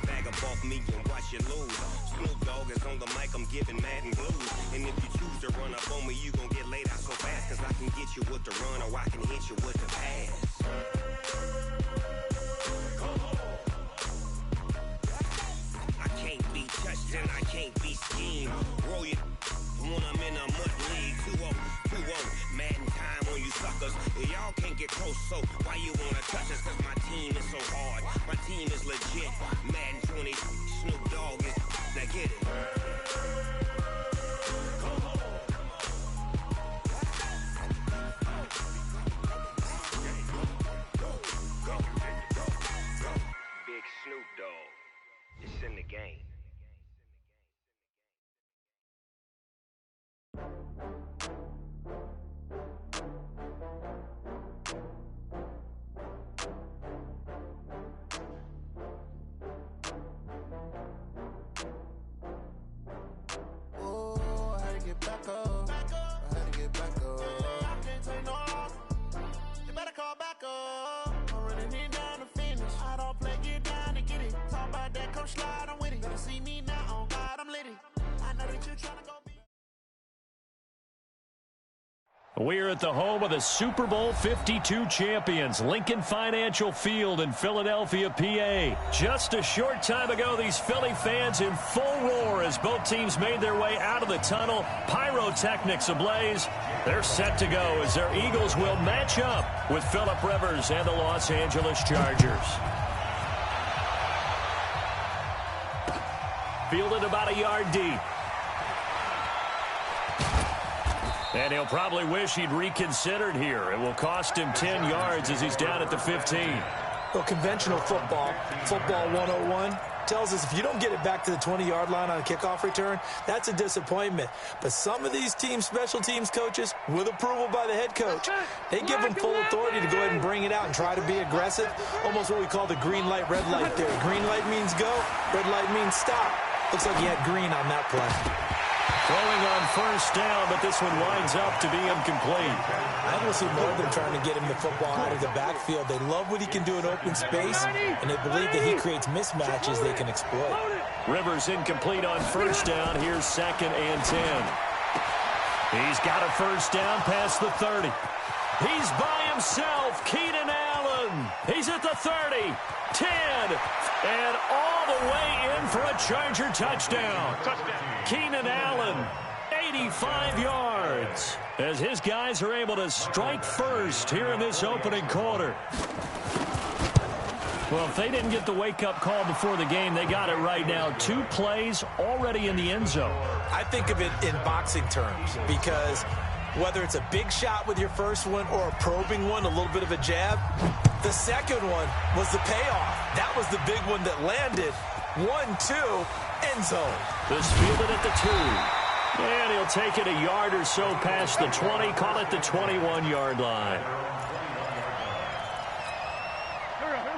Bag up off me and watch you lose. Snoop Dogg is on the mic, I'm giving mad and blues. And if you choose to run up on me, you gon' get laid out so fast. Cause I can get you with the run or I can hit you with the pass. I can't be touched and I can't be schemed. Roll you when I'm in a mud league. 2-0, mad in time on you suckers. Y'all can't get close, so why you wanna touch us? Cause my team is so hard. My team is legit. Madden 20, Snoop Dogg is. Now get it. Big Snoop Dogg. It's in the game. We're at the home of the Super Bowl 52 champions, Lincoln Financial Field in Philadelphia, PA. Just a short time ago, these Philly fans in full roar as both teams made their way out of the tunnel. Pyrotechnics ablaze. They're set to go as their Eagles will match up with Phillip Rivers and the Los Angeles Chargers. Fielded about a yard deep. And he'll probably wish he'd reconsidered here. It will cost him 10 yards as he's down at the 15. Well, conventional football 101, tells us if you don't get it back to the 20-yard line on a kickoff return, that's a disappointment. But some of these team special teams coaches, with approval by the head coach, they give them full authority to go ahead and bring it out and try to be aggressive. Almost what we call the green light, red light theory. Green light means go, red light means stop. Looks like he had green on that play. Throwing on first down, but this one winds up to be incomplete. I will see more of them trying to get him the football out of the backfield. They love what he can do in open space, and they believe that he creates mismatches they can exploit. Rivers incomplete on first down. Here's 2nd and 10. He's got a first down past the 30. He's by himself. Keenan Allen. He's at the 30, 10, and all the way in for a Charger touchdown. Keenan Allen, 85 yards, as his guys are able to strike first here in this opening quarter. Well, if they didn't get the wake-up call before the game, they got it right now. 2 plays already in the end zone. I think of it in boxing terms because whether it's a big shot with your first one or a probing one, a little bit of a jab, the second one was the payoff. That was the big one that landed. 1-2, end zone. This fielded at the 2. And he'll take it a yard or so past the 20, call it the 21-yard line.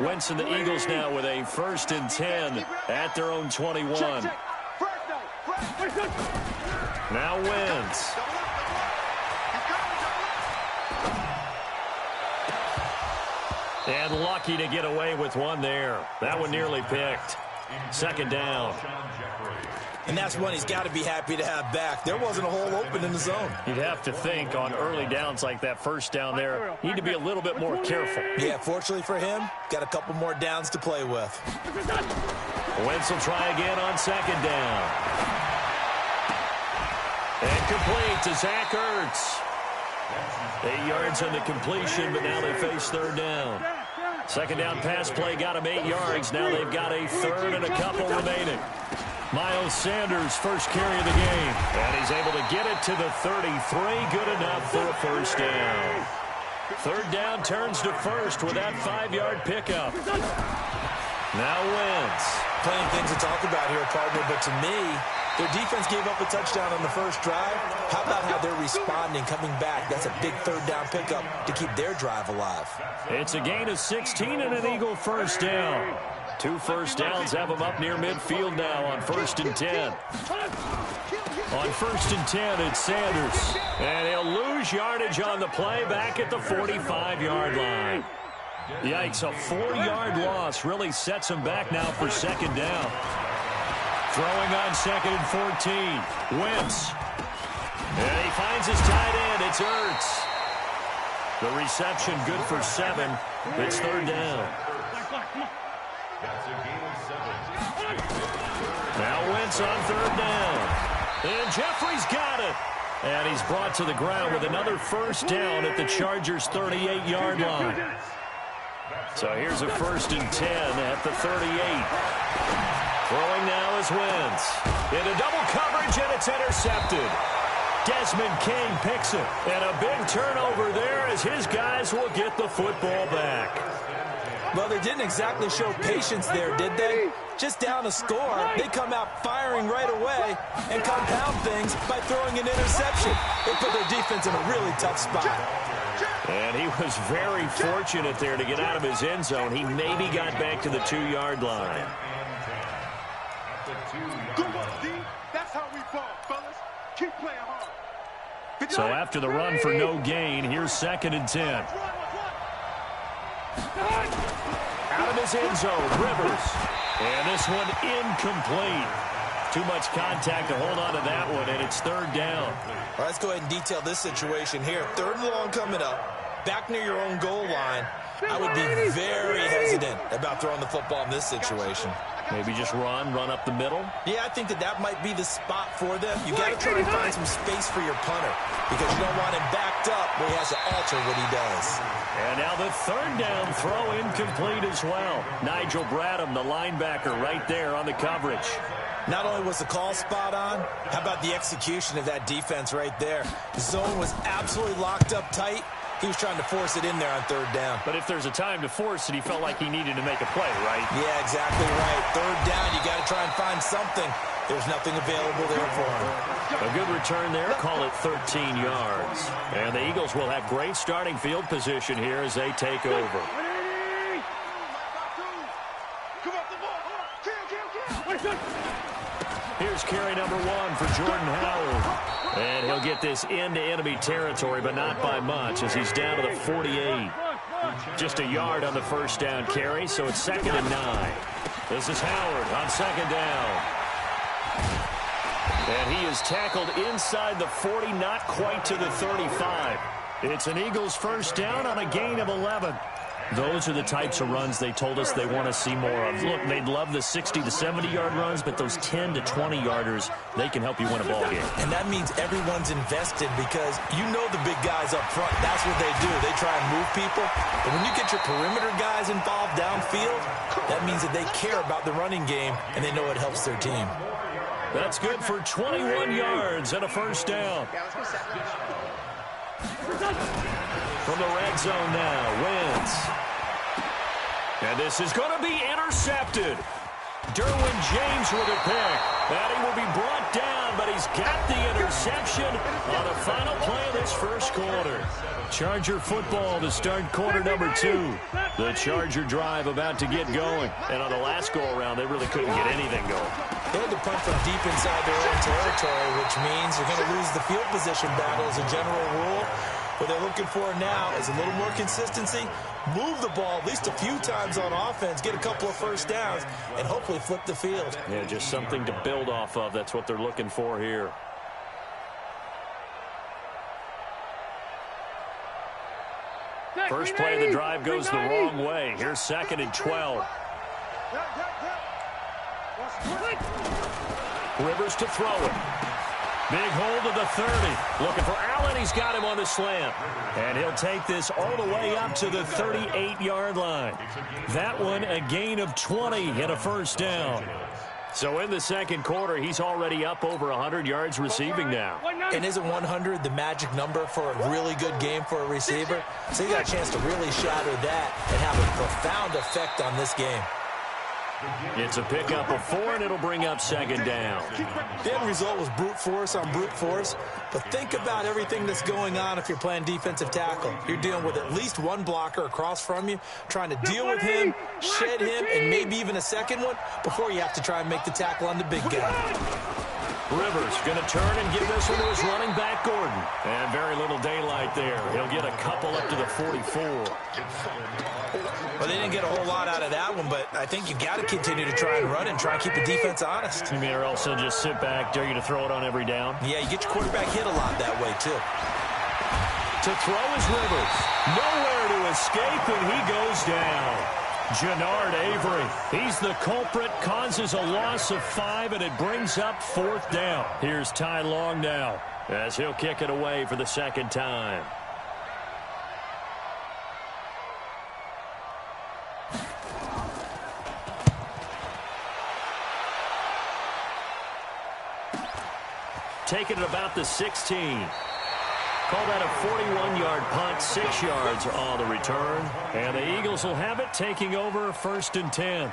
Wentz and the Eagles now with a 1st and 10 at their own 21. Now Wentz. And lucky to get away with one there. That one nearly picked. 2nd down. And that's one he's got to be happy to have back. There wasn't a hole open in the zone. You'd have to think on early downs like that first down there, need to be a little bit more careful. Yeah, fortunately for him, got a couple more downs to play with. Wentz will try again on 2nd down. And complete to Zach Ertz. 8 yards on the completion, but now they face 3rd down. 2nd down pass play got him 8 yards. Now they've got a 3rd and a couple remaining. Miles Sanders, first carry of the game. And he's able to get it to the 33. Good enough for a first down. 3rd down turns to 1st with that 5-yard pickup. Now Wentz. Plenty of things to talk about here, partner, but to me, their defense gave up a touchdown on the first drive. How about how they're responding, coming back? That's a big 3rd down pickup to keep their drive alive. It's a gain of 16 and an Eagle first down. 2 first downs have them up near midfield now on 1st and 10. On 1st and 10, it's Sanders. And he'll lose yardage on the play back at the 45-yard line. Yikes, a 4-yard loss really sets him back now for second down. Throwing on 2nd and 14. Wentz. And he finds his tight end. It's Ertz. The reception good for 7. It's 3rd down. Now Wentz on 3rd down. And Jeffrey's got it. And he's brought to the ground with another first down at the Chargers' 38-yard line. So here's a 1st and 10 at the 38. Throwing now is Wentz. Into double coverage, and it's intercepted. Desmond King picks it. And a big turnover there as his guys will get the football back. Well, they didn't exactly show patience there, did they? Just down a score, they come out firing right away and compound things by throwing an interception. They put their defense in a really tough spot. And he was very fortunate there to get out of his end zone. He maybe got back to the 2-yard line. That's how we ball, fellas. Keep playing hard. So after the run for no gain, here's 2nd and 10. Out of his end zone, Rivers. And this one incomplete. Too much contact to hold on to that one, and it's 3rd down. All right, let's go ahead and detail this situation here. 3rd and long coming up, back near your own goal line. I would be very hesitant about throwing the football in this situation. Maybe just run up the middle? Yeah, I think that might be the spot for them. You got to try and find some space for your punter because you don't want him backed up where he has to alter what he does. And now the 3rd down throw incomplete as well. Nigel Bradham, the linebacker, right there on the coverage. Not only was the call spot on, how about the execution of that defense right there? The zone was absolutely locked up tight. He was trying to force it in there on 3rd down. But if there's a time to force it, he felt like he needed to make a play, right? Yeah, exactly right. 3rd down, you got to try and find something. There's nothing available there for him. A good return there, call it 13 yards. And the Eagles will have great starting field position here as they take over. Here's carry number 1 for Jordan Howard. And he'll get this into enemy territory, but not by much as he's down to the 48. Just a yard on the first down carry, so it's 2nd and 9. This is Howard on 2nd down. And he is tackled inside the 40, not quite to the 35. It's an Eagles first down on a gain of 11. Those are the types of runs they told us they want to see more of. Look, they'd love the 60 to 70-yard runs, but those 10 to 20-yarders, they can help you win a ball game. And that means everyone's invested because you know the big guys up front. That's what they do. They try and move people. But when you get your perimeter guys involved downfield, that means that they care about the running game, and they know it helps their team. That's good for 21 yards and a first down. From the red zone now, Wentz. And this is going to be intercepted. Derwin James with a pick. And he will be brought down, but he's got the interception on the final play of this first quarter. Charger football to start quarter number 2. The Charger drive about to get going. And on the last go-around, they really couldn't get anything going. They had to punt from deep inside their own territory, which means you're going to lose the field position battle as a general rule. What they're looking for now is a little more consistency, move the ball at least a few times on offense, get a couple of first downs, and hopefully flip the field. Yeah, just something to build off of. That's what they're looking for here. First play of the drive goes the wrong way. Here's 2nd and 12. Rivers to throw it. Big hold of the 30. Looking for Allen. He's got him on the slant. And he'll take this all the way up to the 38-yard line. That one a gain of 20 and a first down. So in the second quarter, he's already up over 100 yards receiving now. And isn't 100 the magic number for a really good game for a receiver? So he got a chance to really shatter that and have a profound effect on this game. It's a pickup of 4, and it'll bring up 2nd down. The end result was brute force on brute force, but think about everything that's going on if you're playing defensive tackle. You're dealing with at least one blocker across from you, trying to deal with him, shed him, and maybe even a second one before you have to try and make the tackle on the big guy. Rivers going to turn and give this one to his running back, Gordon. And very little daylight there. He'll get a couple up to the 44. Well, they didn't get a whole lot out of that one, but I think you got to continue to try and run and try and keep the defense honest. You mean, or else he'll just sit back, dare you to throw it on every down? Yeah, you get your quarterback hit a lot that way, too. To throw is Rivers. Nowhere to escape, and he goes down. Jannard Avery, he's the culprit, causes a loss of 5, and it brings up 4th down. Here's Ty Long now, as he'll kick it away for the second time. Taking it about the 16. Call that a 41-yard punt, 6 yards on the return. And the Eagles will have it, taking over 1st and 10.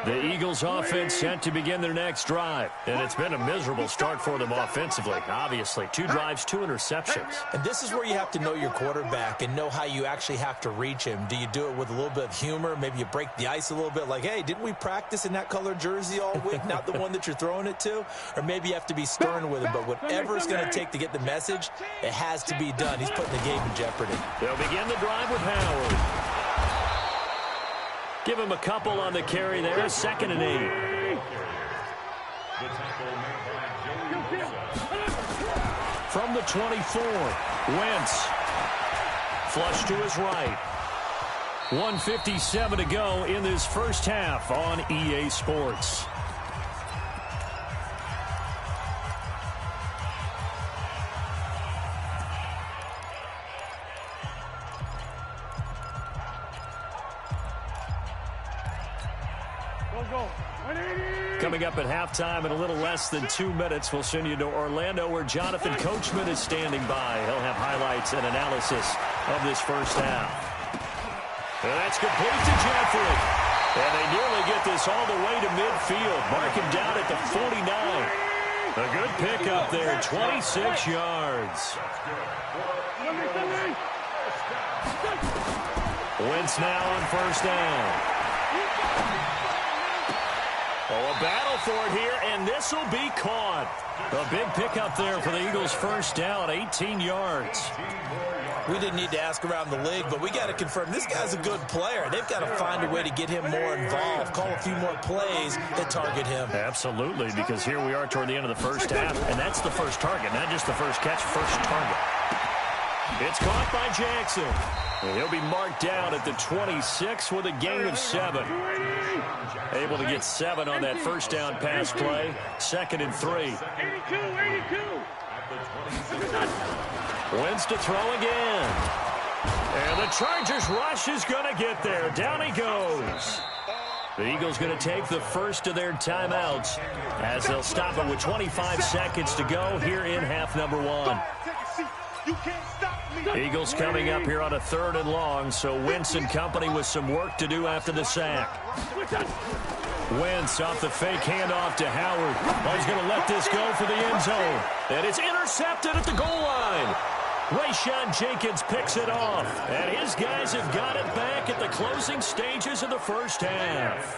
The Eagles offense set to begin their next drive. And it's been a miserable start for them offensively. Obviously, 2 drives, 2 interceptions. And this is where you have to know your quarterback and know how you actually have to reach him. Do you do it with a little bit of humor? Maybe you break the ice a little bit like, hey, didn't we practice in that color jersey all week? Not the one that you're throwing it to? Or maybe you have to be stern with him. But whatever it's going to take to get the message, it has to be done. He's putting the game in jeopardy. They'll begin the drive with Howard. Give him a couple on the carry there. 2nd and 8. From the 24, Wentz. Flush to his right. 1:57 to go in this first half on EA Sports. Coming up at halftime in a little less than 2 minutes, we'll send you to Orlando where Jonathan Coachman is standing by. He'll have highlights and analysis of this first half. And that's complete to Jeffrey. And they nearly get this all the way to midfield. Mark him down at the 49. A good pickup there, 26 yards. Wentz now on 1st down. Oh, a battle for it here, and this will be caught. A big pickup there for the Eagles' 1st down, 18 yards. We didn't need to ask around the league, but we got to confirm this guy's a good player. They've got to find a way to get him more involved, call a few more plays that target him. Absolutely, because here we are toward the end of the first half, and that's the first target, not just the first catch, first target. It's caught by Jackson. And he'll be marked down at the 26 with a gain of 7. Able to get 7 on that first down pass play. 2nd and 3. 82. Wentz to throw again. And the Chargers rush is going to get there. Down he goes. The Eagles going to take the first of their timeouts as they'll stop it with 25 seconds to go here in half number 1. Eagles coming up here on a 3rd and long, so Wentz and company with some work to do after the sack. Wentz off the fake handoff to Howard. Oh, he's going to let this go for the end zone. And it's intercepted at the goal line. Rayshawn Jenkins picks it off. And his guys have got it back at the closing stages of the first half.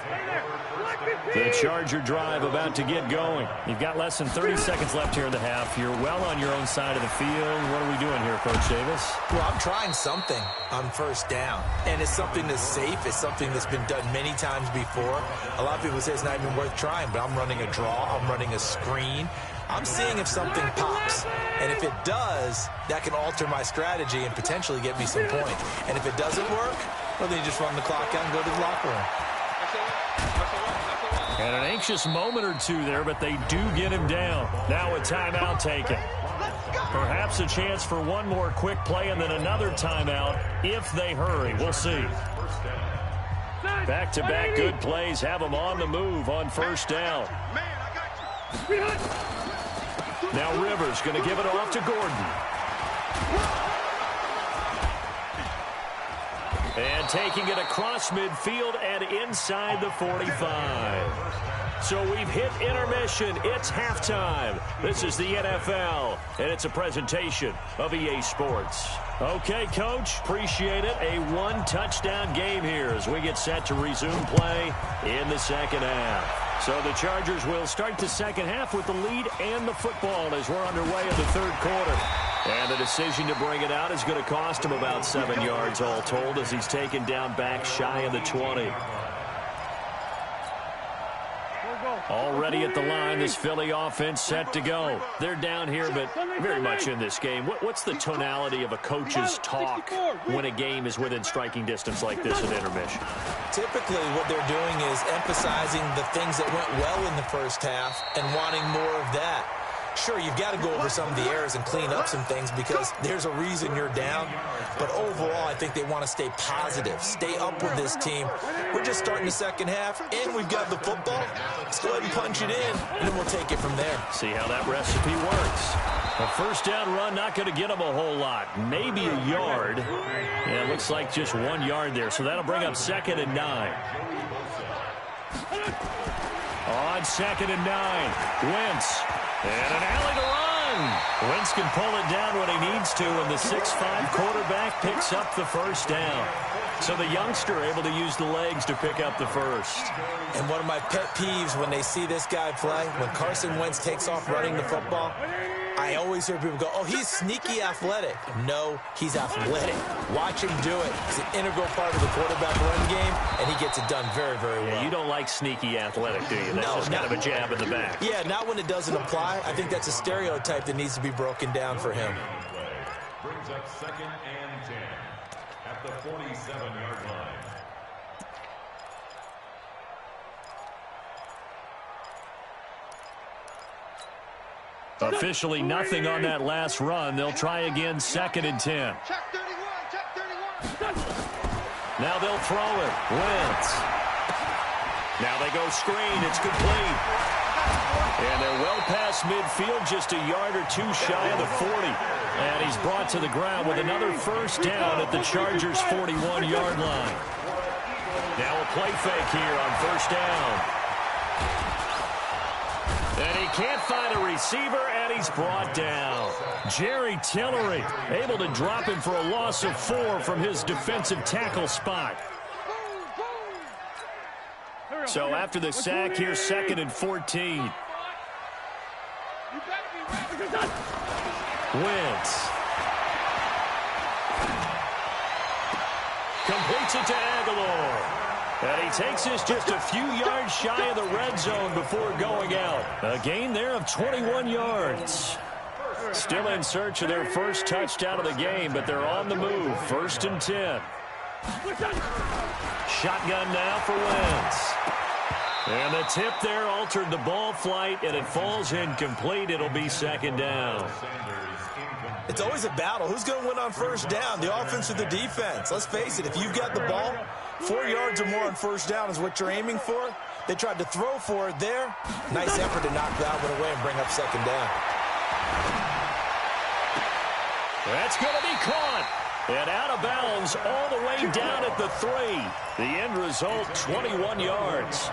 The Charger drive about to get going. You've got less than 30 seconds left here in the half. You're well on your own side of the field. What are we doing here, Coach Davis? Well, I'm trying something on 1st down. And it's something that's safe. It's something that's been done many times before. A lot of people say it's not even worth trying, but I'm running a draw. I'm running a screen. I'm seeing if something pops. And if it does, that can alter my strategy and potentially get me some points. And if it doesn't work, well, then you just run the clock out and go to the locker room. And an anxious moment or two there, but they do get him down. Now a timeout taken. Perhaps a chance for one more quick play and then another timeout if they hurry. We'll see. Back-to-back good plays have them on the move on 1st down. Now Rivers going to give it off to Gordon. And taking it across midfield and inside the 45. So we've hit intermission. It's halftime. This is the NFL, and it's a presentation of EA Sports. Okay, Coach, appreciate it. A one-touchdown game here as we get set to resume play in the second half. So the Chargers will start the second half with the lead and the football as we're underway in the third quarter. And the decision to bring it out is going to cost him about 7 yards all told as he's taken down back shy of the 20. Already at the line, this Philly offense set to go. They're down here, but very much in this game. What's the tonality of a coach's talk when a game is within striking distance like this at intermission? Typically, what they're doing is emphasizing the things that went well in the first half and wanting more of that. Sure, you've got to go over some of the errors and clean up some things because there's a reason you're down. But overall, I think they want to stay positive, stay up with this team. We're just starting the second half, and we've got the football. Let's go ahead and punch it in, and then we'll take it from there. See how that recipe works. A first down run, not going to get them a whole lot. Maybe a yard. Yeah, it looks like just 1 yard there, so that'll bring up 2nd and 9. On 2nd and 9, Wentz. And an alley to run. Wentz can pull it down when he needs to, and the 6'5" quarterback picks up the first down. So the youngster able to use the legs to pick up the first. And one of my pet peeves when they see this guy play, when Carson Wentz takes off running the football, I always hear people go, oh, he's sneaky athletic. No, he's athletic. Watch him do it. He's an integral part of the quarterback run game, and he gets it done very, very well. Yeah, you don't like sneaky athletic, do you? That's just kind of a jab in the back. Yeah, not when it doesn't apply. I think that's a stereotype that needs to be broken down for him. Brings up 2nd and 10 at the 47-yard line. Officially nothing on that last run. They'll try again, 2nd and 10. Check 31, check 31. Now they'll throw it. Wentz. Now they go screen. It's complete. And they're well past midfield, just a yard or two shy of the 40. And he's brought to the ground with another first down at the Chargers' 41-yard line. Now a play fake here on first down. And he can't find a receiver, and he's brought down. Jerry Tillery able to drop him for a loss of 4 from his defensive tackle spot. So after the sack, here's 2nd and 14. Wentz. Completes it to Aguilar. And he takes this just a few yards shy of the red zone before going out. A gain there of 21 yards. Still in search of their first touchdown of the game, but they're on the move. 1st and 10. Shotgun now for Wentz. And the tip there altered the ball flight, and it falls incomplete. It'll be 2nd down. It's always a battle. Who's going to win on first down, the offense or the defense? Let's face it, if you've got the ball, 4 yards or more on first down is what you're aiming for. They tried to throw for it there. Nice effort to knock that one away and bring up 2nd down. That's going to be caught. And out of bounds all the way down at the 3. The end result, 21 yards.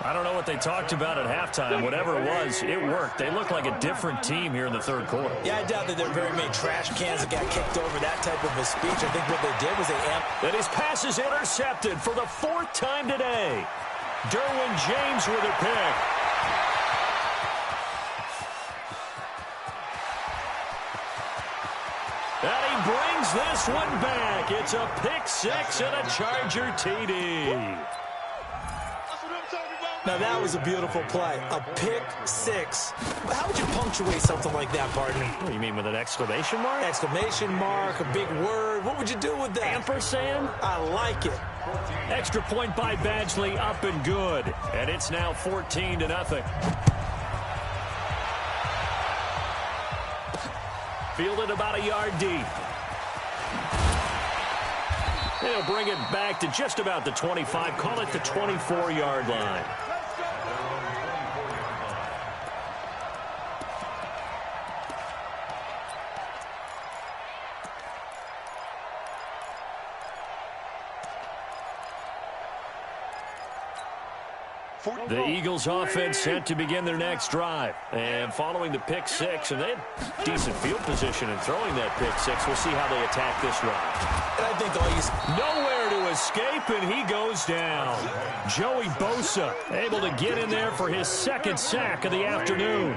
I don't know what they talked about at halftime. Whatever it was, it worked. They look like a different team here in the third quarter. Yeah, I doubt that there are very many trash cans that got kicked over, that type of a speech. I think what they did was they amped. And his pass is intercepted for the 4th time today. Derwin James with a pick. And he brings this one back. It's a pick 6 and a Charger TD. Now, that was a beautiful play. A pick 6. How would you punctuate something like that, partner? What do you mean, with an exclamation mark? Exclamation mark, a big word. What would you do with that? Ampersand? I like it. Extra point by Badgley, up and good. And it's now 14-0. Fielded about a yard deep. They'll bring it back to just about the 25. Call it the 24-yard line. The Eagles offense set to begin their next drive. And following the pick six, and they had decent field position in throwing that pick six. We'll see how they attack this drive. And I think all you... Nowhere to escape, and he goes down. Joey Bosa able to get in there for his second sack of the afternoon.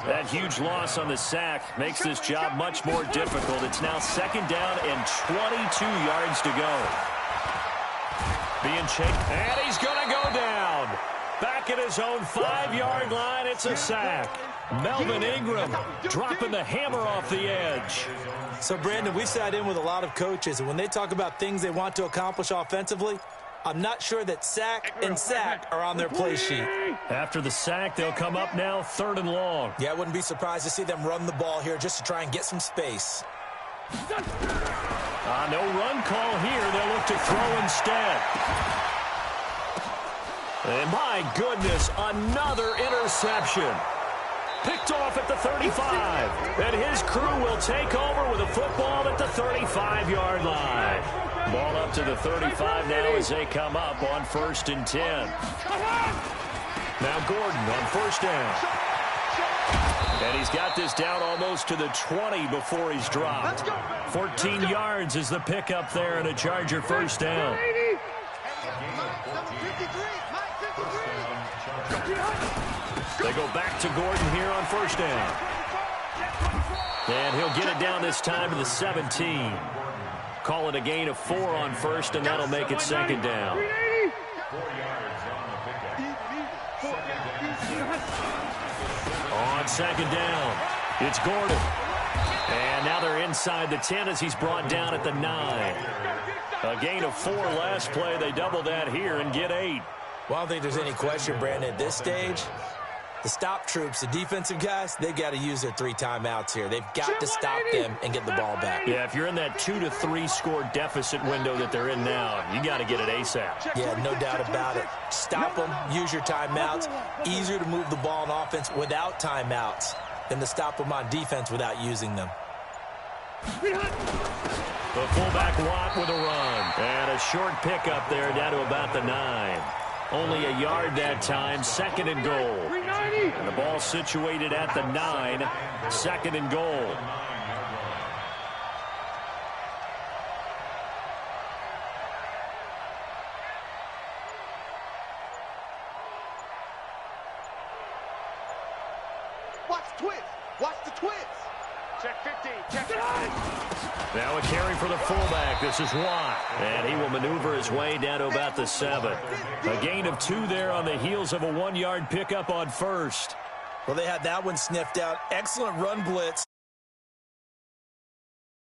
That huge loss on the sack makes this job much more difficult. It's now second down and 22 yards to go. Being chased, and he's going to go down. Back at his own 5-yard line, it's a sack. Melvin Ingram dropping the hammer off the edge. So, Brandon, we've sat in with a lot of coaches, and when they talk about things they want to accomplish offensively, I'm not sure that sack and sack are on their play sheet. After the sack, they'll come up now 3rd and long. Yeah, I wouldn't be surprised to see them run the ball here just to try and get some space. No run call here. They'll look to throw instead. And my goodness, another interception. Picked off at the 35. And his crew will take over with a football at the 35-yard line. Ball up to the 35 now as they come up on 1st and 10. Now Gordon on 1st down. And he's got this down almost to the 20 before he's dropped. 14 yards is the pickup there and a Charger 1st down. They go back to Gordon here on 1st down. And he'll get it down this time to the 17. Call it a gain of 4 on 1st, and that'll make it 2nd down. On 2nd down, it's Gordon. And now they're inside the 10 as he's brought down at the 9. A gain of 4 last play. They double that here and get 8. Well, I don't think there's any question, Brandon, at this stage. The stop troops, the defensive guys, they've got to use their 3 timeouts here. They've got to stop them and get the ball back. Yeah, if you're in that 2 to 3 score deficit window that they're in now, you got to get it ASAP. Yeah, no doubt about it. Stop them, use your timeouts. Easier to move the ball on offense without timeouts than to stop them on defense without using them. The fullback Watt with a run. And a short pickup there down to about the 9. Only a yard that time, 2nd and goal. And the ball situated at the 9, 2nd and goal. Watch the twist. Watch the twist. Check 50. Check 9. Now a carry for the fullback. This is Watt. And he will maneuver his way down to about the 7. A gain of 2 there on the heels of a 1-yard pickup on 1st. Well, they had that one sniffed out. Excellent run blitz.